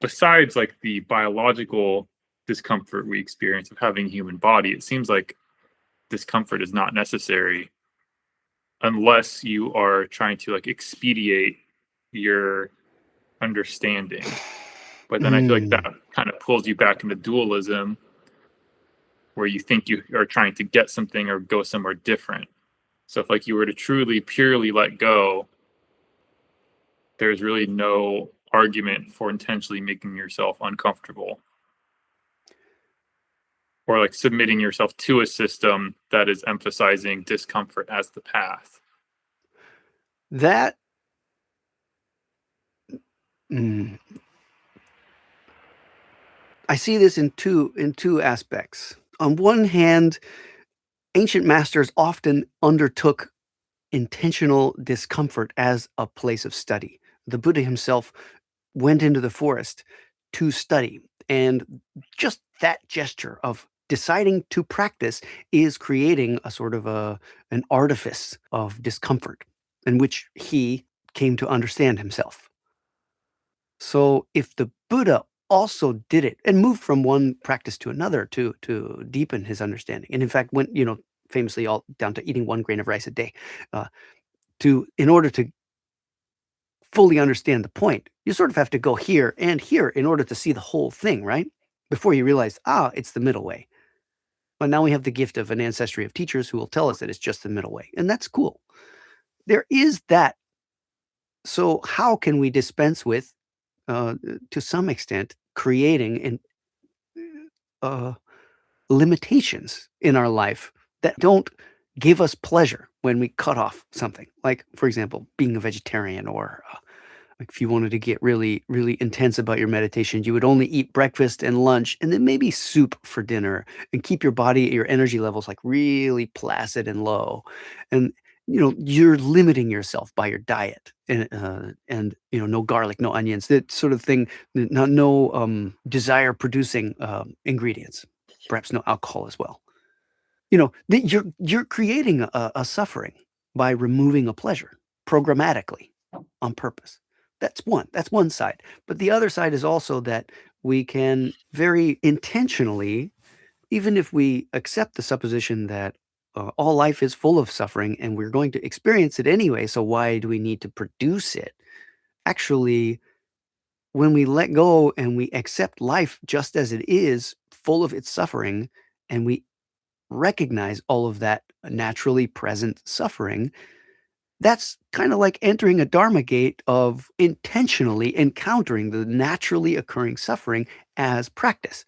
besides like the biological discomfort we experience of having a human body, it seems like discomfort is not necessary unless you are trying to like expedite your understanding. But then I feel like that Mm. kind of pulls you back into dualism where you think you are trying to get something or go somewhere different. So if like you were to truly purely let go, there's really no argument for intentionally making yourself uncomfortable or like submitting yourself to a system that is emphasizing discomfort as the path. That mm, I see this in two aspects. On one hand, ancient masters often undertook intentional discomfort as a place of study. The Buddha himself went into the forest to study, and just that gesture of deciding to practice is creating a sort of an artifice of discomfort in which he came to understand himself. So if the Buddha also did it and moved from one practice to another to deepen his understanding, and in fact went, famously all down to eating 1 grain of rice a day, uh, to in order to fully understand the point, you sort of have to go here and here in order to see the whole thing, right? Before you realize, it's the middle way. But now we have the gift of an ancestry of teachers who will tell us that it's just the middle way, and that's cool. There is that. So how can we dispense with, to some extent, creating uh, limitations in our life that don't give us pleasure when we cut off something? Like, for example, being a vegetarian, or like if you wanted to get really, really intense about your meditation, you would only eat breakfast and lunch and then maybe soup for dinner and keep your energy levels like really placid and low. And you're limiting yourself by your diet, and no garlic, no onions, that sort of thing, no desire producing ingredients, perhaps no alcohol as well. You're creating a suffering by removing a pleasure programmatically on purpose. That's one side. But the other side is also that we can very intentionally, even if we accept the supposition that all life is full of suffering and we're going to experience it anyway, so why do we need to produce it? Actually, when we let go and we accept life just as it is, full of its suffering, and we recognize all of that naturally present suffering, that's kind of like entering a dharma gate of intentionally encountering the naturally occurring suffering as practice.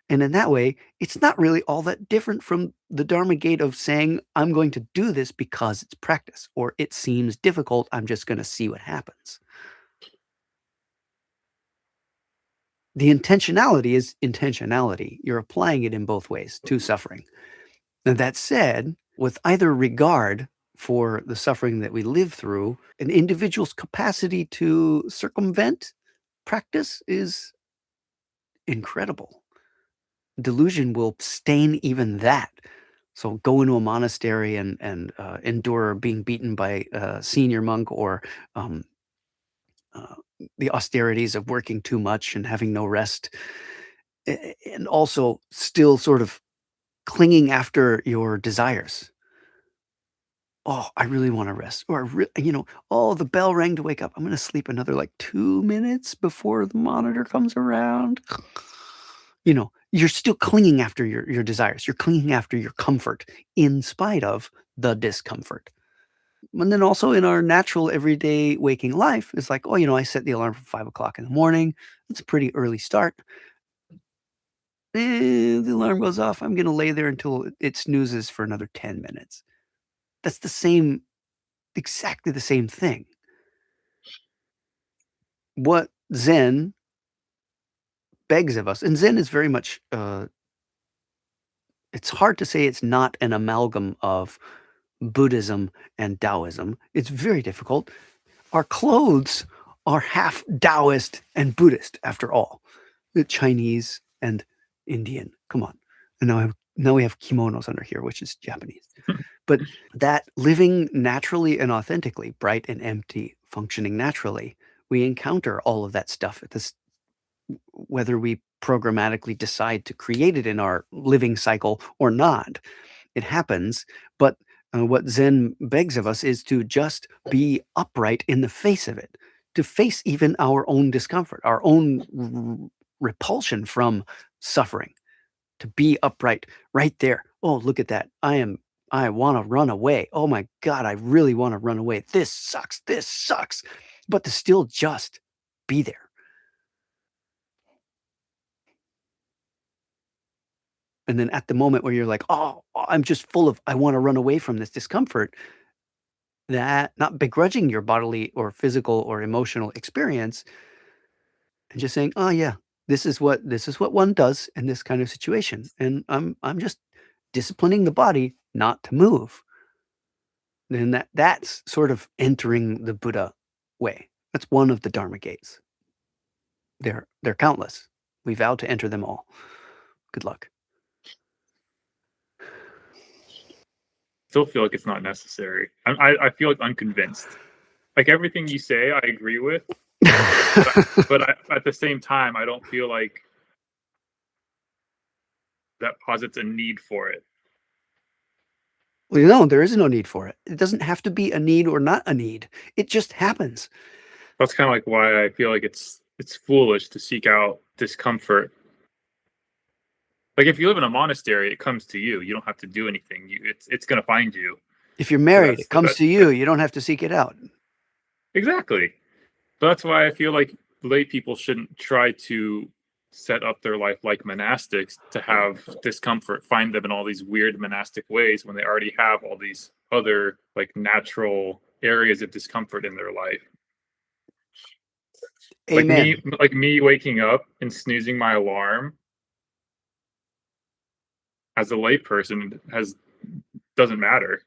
And in that way, it's not really all that different from the dharma gate of saying, I'm going to do this because it's practice, or it seems difficult, I'm just going to see what happens. The intentionality is intentionality. You're applying it in both ways to suffering. And that said, with either regard for the suffering that we live through, an individual's capacity to circumvent practice is incredible. Delusion will stain even that. So go into a monastery and endure being beaten by a senior monk, or um, uh, the austerities of working too much and having no rest, and also still sort of clinging after your desires. Oh, I really want to rest. Or, oh, the bell rang to wake up. I'm going to sleep another like 2 minutes before the monitor comes around. You're still clinging after your desires. You're clinging after your comfort in spite of the discomfort. And then also in our natural everyday waking life, it's like, I set the alarm for 5 o'clock in the morning. It's a pretty early start. The alarm goes off. I'm going to lay there until it snoozes for another 10 minutes. That's exactly the same thing. What Zen begs of us, and Zen is very much, it's hard to say it's not an amalgam of Buddhism and Taoism. It's very difficult. Our clothes are half Taoist and Buddhist, after all. The Chinese and Indian. Come on. And now we have kimonos under here, which is Japanese. But that living naturally and authentically, bright and empty, functioning naturally, we encounter all of that stuff at this whether we programmatically decide to create it in our living cycle or not. It happens, but what Zen begs of us is to just be upright in the face of it, to face even our own discomfort, our own repulsion from suffering, to be upright right there. Oh, look at that. I want to run away. Oh my God, I really want to run away. This sucks. This sucks. But to still just be there. And then at the moment where you're like, oh, I'm just full of, I want to run away from this discomfort, that not begrudging your bodily or physical or emotional experience and just saying, oh yeah, this is what one does in this kind of situation. And I'm just disciplining the body not to move. Then that's sort of entering the Buddha way. That's one of the Dharma gates. They're countless. We vow to enter them all. Good luck. Still feel like it's not necessary. I feel like unconvinced. Like everything you say, I agree with, but at the same time, I don't feel like that posits a need for it. Well, no, there is no need for it. It doesn't have to be a need or not a need. It just happens. That's kind of like why I feel like it's foolish to seek out discomfort. Like if you live in a monastery, it comes to you. You don't have to do anything. It's going to find you. If you're So married, it comes to you. You don't have to seek it out. Exactly. But that's why I feel like lay people shouldn't try to set up their life like monastics to have discomfort, find them in all these weird monastic ways when they already have all these other like natural areas of discomfort in their life. Amen. Like me waking up and snoozing my alarm as a layperson doesn't matter.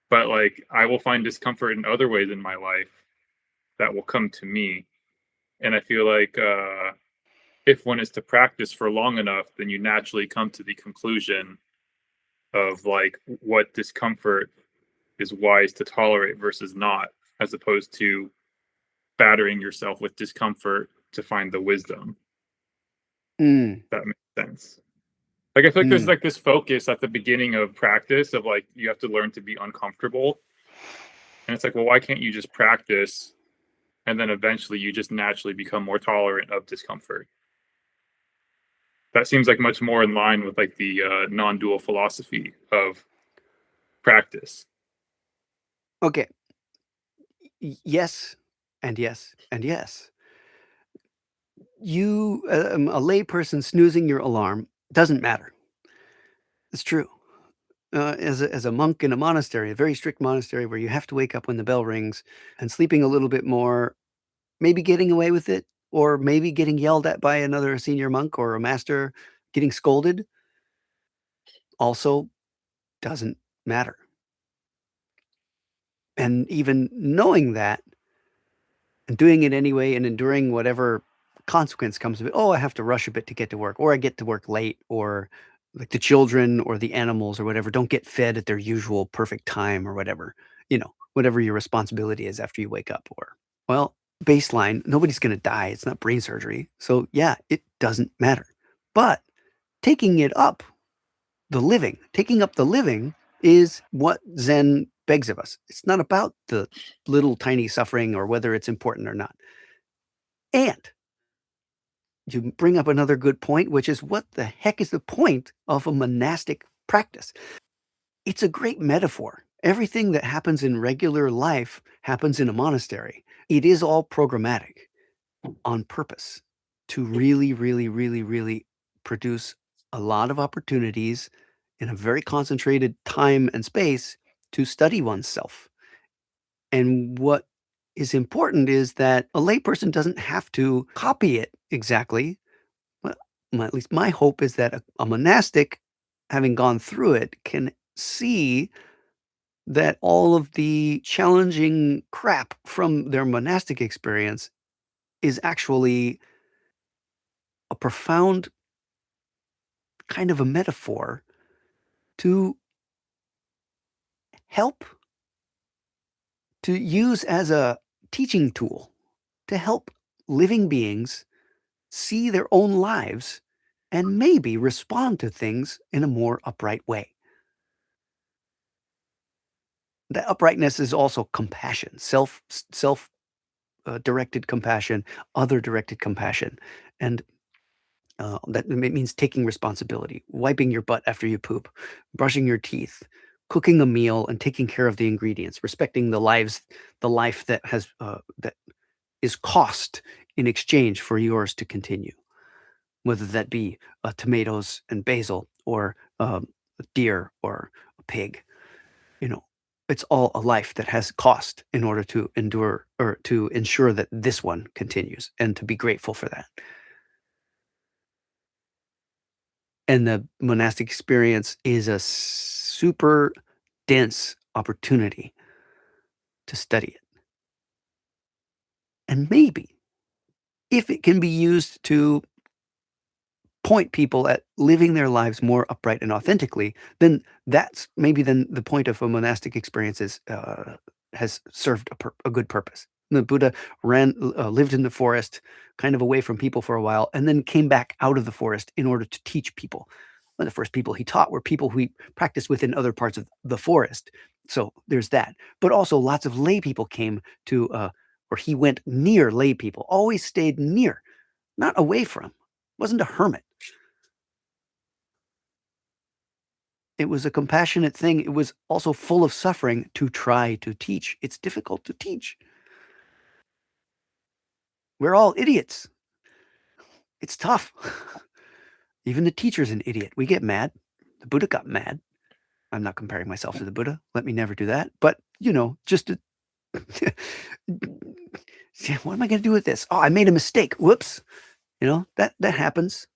But like I will find discomfort in other ways in my life that will come to me. And I feel like if one is to practice for long enough, then you naturally come to the conclusion of like what discomfort is wise to tolerate versus not, as opposed to battering yourself with discomfort to find the wisdom. Mm, That makes sense. Like I feel like there's mm. like this focus at the beginning of practice of like you have to learn to be uncomfortable. And it's like, well, why can't you just practice and then eventually you just naturally become more tolerant of discomfort? That seems like much more in line with like the non-dual philosophy of practice. Okay. Yes, and yes, and yes. You, a layperson snoozing your alarm doesn't matter. It's true. As a monk in a monastery, a very strict monastery where you have to wake up when the bell rings and sleeping a little bit more, maybe getting away with it, or maybe getting yelled at by another senior monk or a master, getting scolded, also doesn't matter. And even knowing that and doing it anyway and enduring whatever consequence comes of it. Oh, I have to rush a bit to get to work, or I get to work late, or like the children or the animals or whatever don't get fed at their usual perfect time or whatever, whatever your responsibility is after you wake up. Or, well, baseline, nobody's going to die. It's not brain surgery. So, yeah, it doesn't matter. But taking it up, taking up the living is what Zen begs of us. It's not about the little tiny suffering or whether it's important or not. And you bring up another good point, which is what the heck is the point of a monastic practice? It's a great metaphor. Everything that happens in regular life happens in a monastery. It is all programmatic on purpose to really, really, really, really produce a lot of opportunities in a very concentrated time and space to study oneself. And what is important is that a layperson doesn't have to copy it exactly. Well, at least my hope is that a monastic, having gone through it, can see that all of the challenging crap from their monastic experience is actually a profound kind of a metaphor to help, to use as a teaching tool to help living beings see their own lives and maybe respond to things in a more upright way. That uprightness is also compassion, self directed compassion, other directed compassion, and that means taking responsibility, wiping your butt after you poop, brushing your teeth, cooking a meal, and taking care of the ingredients, respecting the life that is cost in exchange for yours to continue, whether that be tomatoes and basil or a deer or a pig. You know, it's all a life that has cost in order to endure or to ensure that this one continues and to be grateful for that. And the monastic experience is a super dense opportunity to study it. And maybe if it can be used to point people at living their lives more upright and authentically, then that's maybe then the point of a monastic experience has served a good purpose. The Buddha lived in the forest, kind of away from people for a while, and then came back out of the forest in order to teach people. One of the first people he taught were people who he practiced within other parts of the forest. So there's that. But also lots of lay people came to, or he went near lay people, always stayed near, not away from. Wasn't a hermit. It was a compassionate thing. It was also full of suffering to try to teach. It's difficult to teach. We're all idiots. It's tough. Even the teacher's an idiot. We get mad. The Buddha got mad. I'm not comparing myself to the Buddha. Let me never do that. But, just to what am I going to do with this? Oh, I made a mistake. Whoops. That happens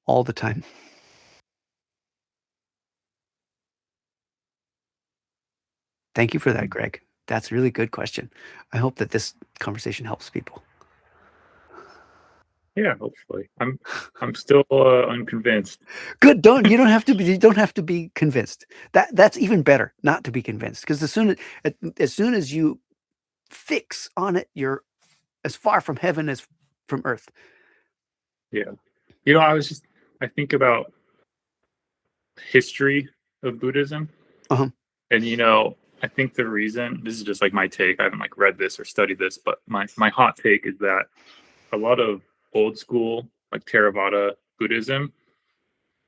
all the time. Thank you for that, Greg. That's a really good question. I hope that this conversation helps people. Yeah, hopefully. I'm still unconvinced. Good. You don't have to be convinced. That's even better not to be convinced, because as soon as you fix on it, you're as far from heaven as from earth. Yeah. I think about history of Buddhism. Uh-huh. And I think the reason, this is just like my take, I haven't like read this or studied this, but my hot take is that a lot of old school like Theravada Buddhism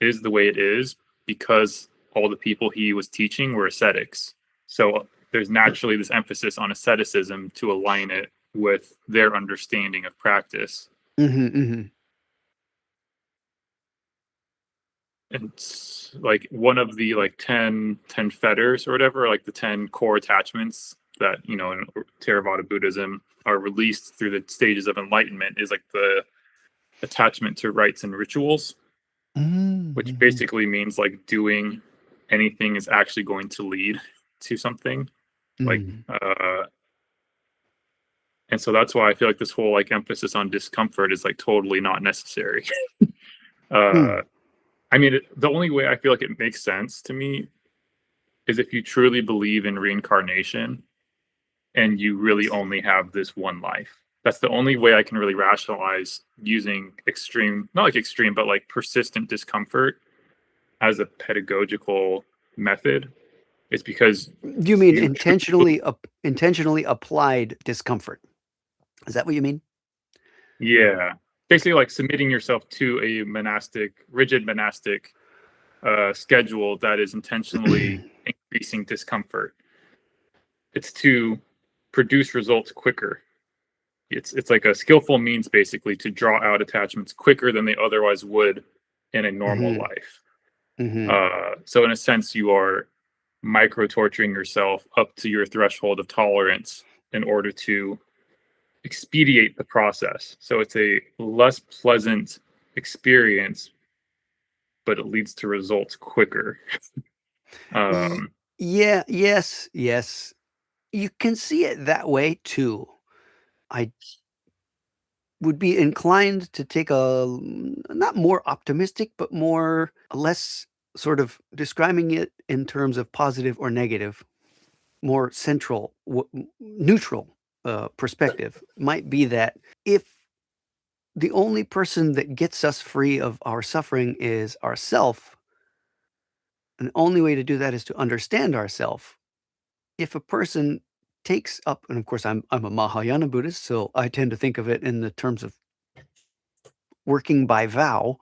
is the way it is because all the people he was teaching were ascetics. So there's naturally this emphasis on asceticism to align it with their understanding of practice. Mm-hmm. And it's like one of the like 10 fetters or whatever, like the 10 core attachments that in Theravada Buddhism are released through the stages of enlightenment is like the attachment to rites and rituals, Mm-hmm. which basically means like doing anything is actually going to lead to something. Like and so that's why I feel like this whole like emphasis on discomfort is like totally not necessary. I mean, the only way I feel like it makes sense to me is if you truly believe in reincarnation and you really only have this one life. That's the only way I can really rationalize using not like extreme, but like persistent discomfort as a pedagogical method. It's because You mean you intentionally applied discomfort? Is that what you mean? yeah, basically like submitting yourself to a rigid monastic schedule that is intentionally increasing discomfort. It's to produce results quicker. It's like a skillful means basically to draw out attachments quicker than they otherwise would in a normal Mm-hmm. life. Mm-hmm. So in a sense, you are micro torturing yourself up to your threshold of tolerance in order to expedite the process. So it's a less pleasant experience, but it leads to results quicker. Yeah, yes. You can see it that way too. I would be inclined to take not more optimistic, but more less sort of describing it in terms of positive or negative, more neutral perspective might be that if the only person that gets us free of our suffering is ourself, and the only way to do that is to understand ourself. If a person takes up, and of course I'm a Mahayana Buddhist, so I tend to think of it in the terms of working by vow.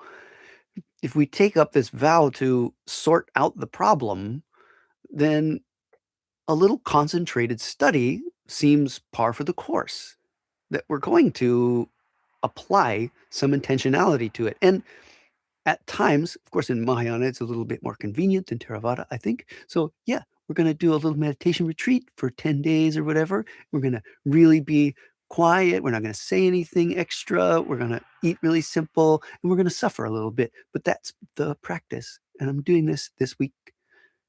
If we take up this vow to sort out the problem, then a little concentrated study seems par for the course, that we're going to apply some intentionality to it. And at times, of course, in Mahayana, it's a little bit more convenient than Theravada, I think. So, yeah, we're going to do a little meditation retreat for 10 days or whatever. We're going to really be quiet. We're not going to say anything extra. We're going to eat really simple and we're going to suffer a little bit. But that's the practice. And I'm doing this week.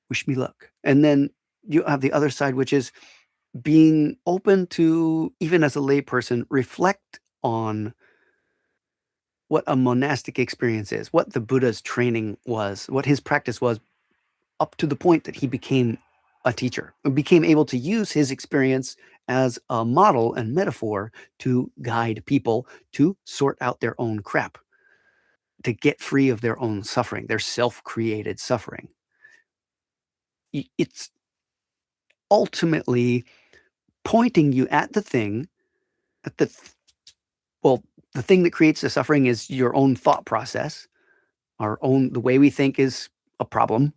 Wish me luck. And then you have the other side, which is being open to, even as a layperson, reflect on what a monastic experience is, what the Buddha's training was, what his practice was up to the point that he became a teacher, became able to use his experience as a model and metaphor to guide people to sort out their own crap, to get free of their own suffering, their self-created suffering. It's ultimately pointing you at the thing, at the well, the thing that creates the suffering is your own thought process. The way we think is a problem.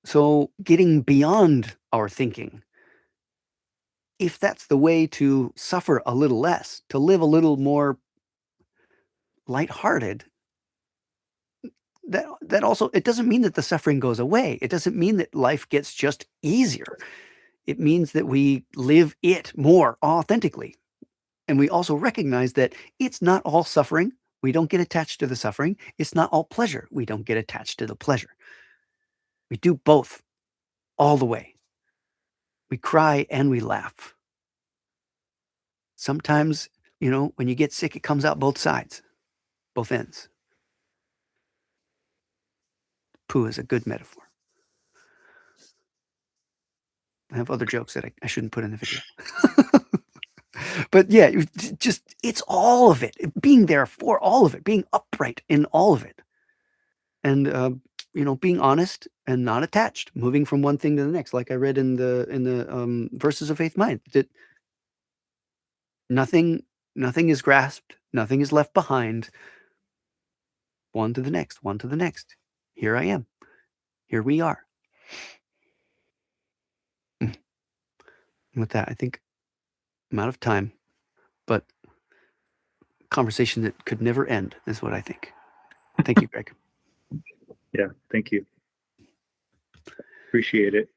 So getting beyond our thinking, if that's the way to suffer a little less, to live a little more lighthearted, that also, it doesn't mean that the suffering goes away. It doesn't mean that life gets just easier. It means that we live it more authentically. And we also recognize that it's not all suffering. We don't get attached to the suffering. It's not all pleasure. We don't get attached to the pleasure. We do both all the way. We cry and we laugh. Sometimes, when you get sick, it comes out both sides, both ends. Poo is a good metaphor. I have other jokes that I shouldn't put in the video. But yeah, it's all of it. Being there for all of it, being upright in all of it. And being honest and not attached, moving from one thing to the next, like I read in the verses of Faith Mind, that nothing is grasped, nothing is left behind. One to the next, one to the next. Here I am. Here we are. With that, I think I'm out of time, but conversation that could never end is what I think. Thank you, Greg. Yeah, thank you. Appreciate it.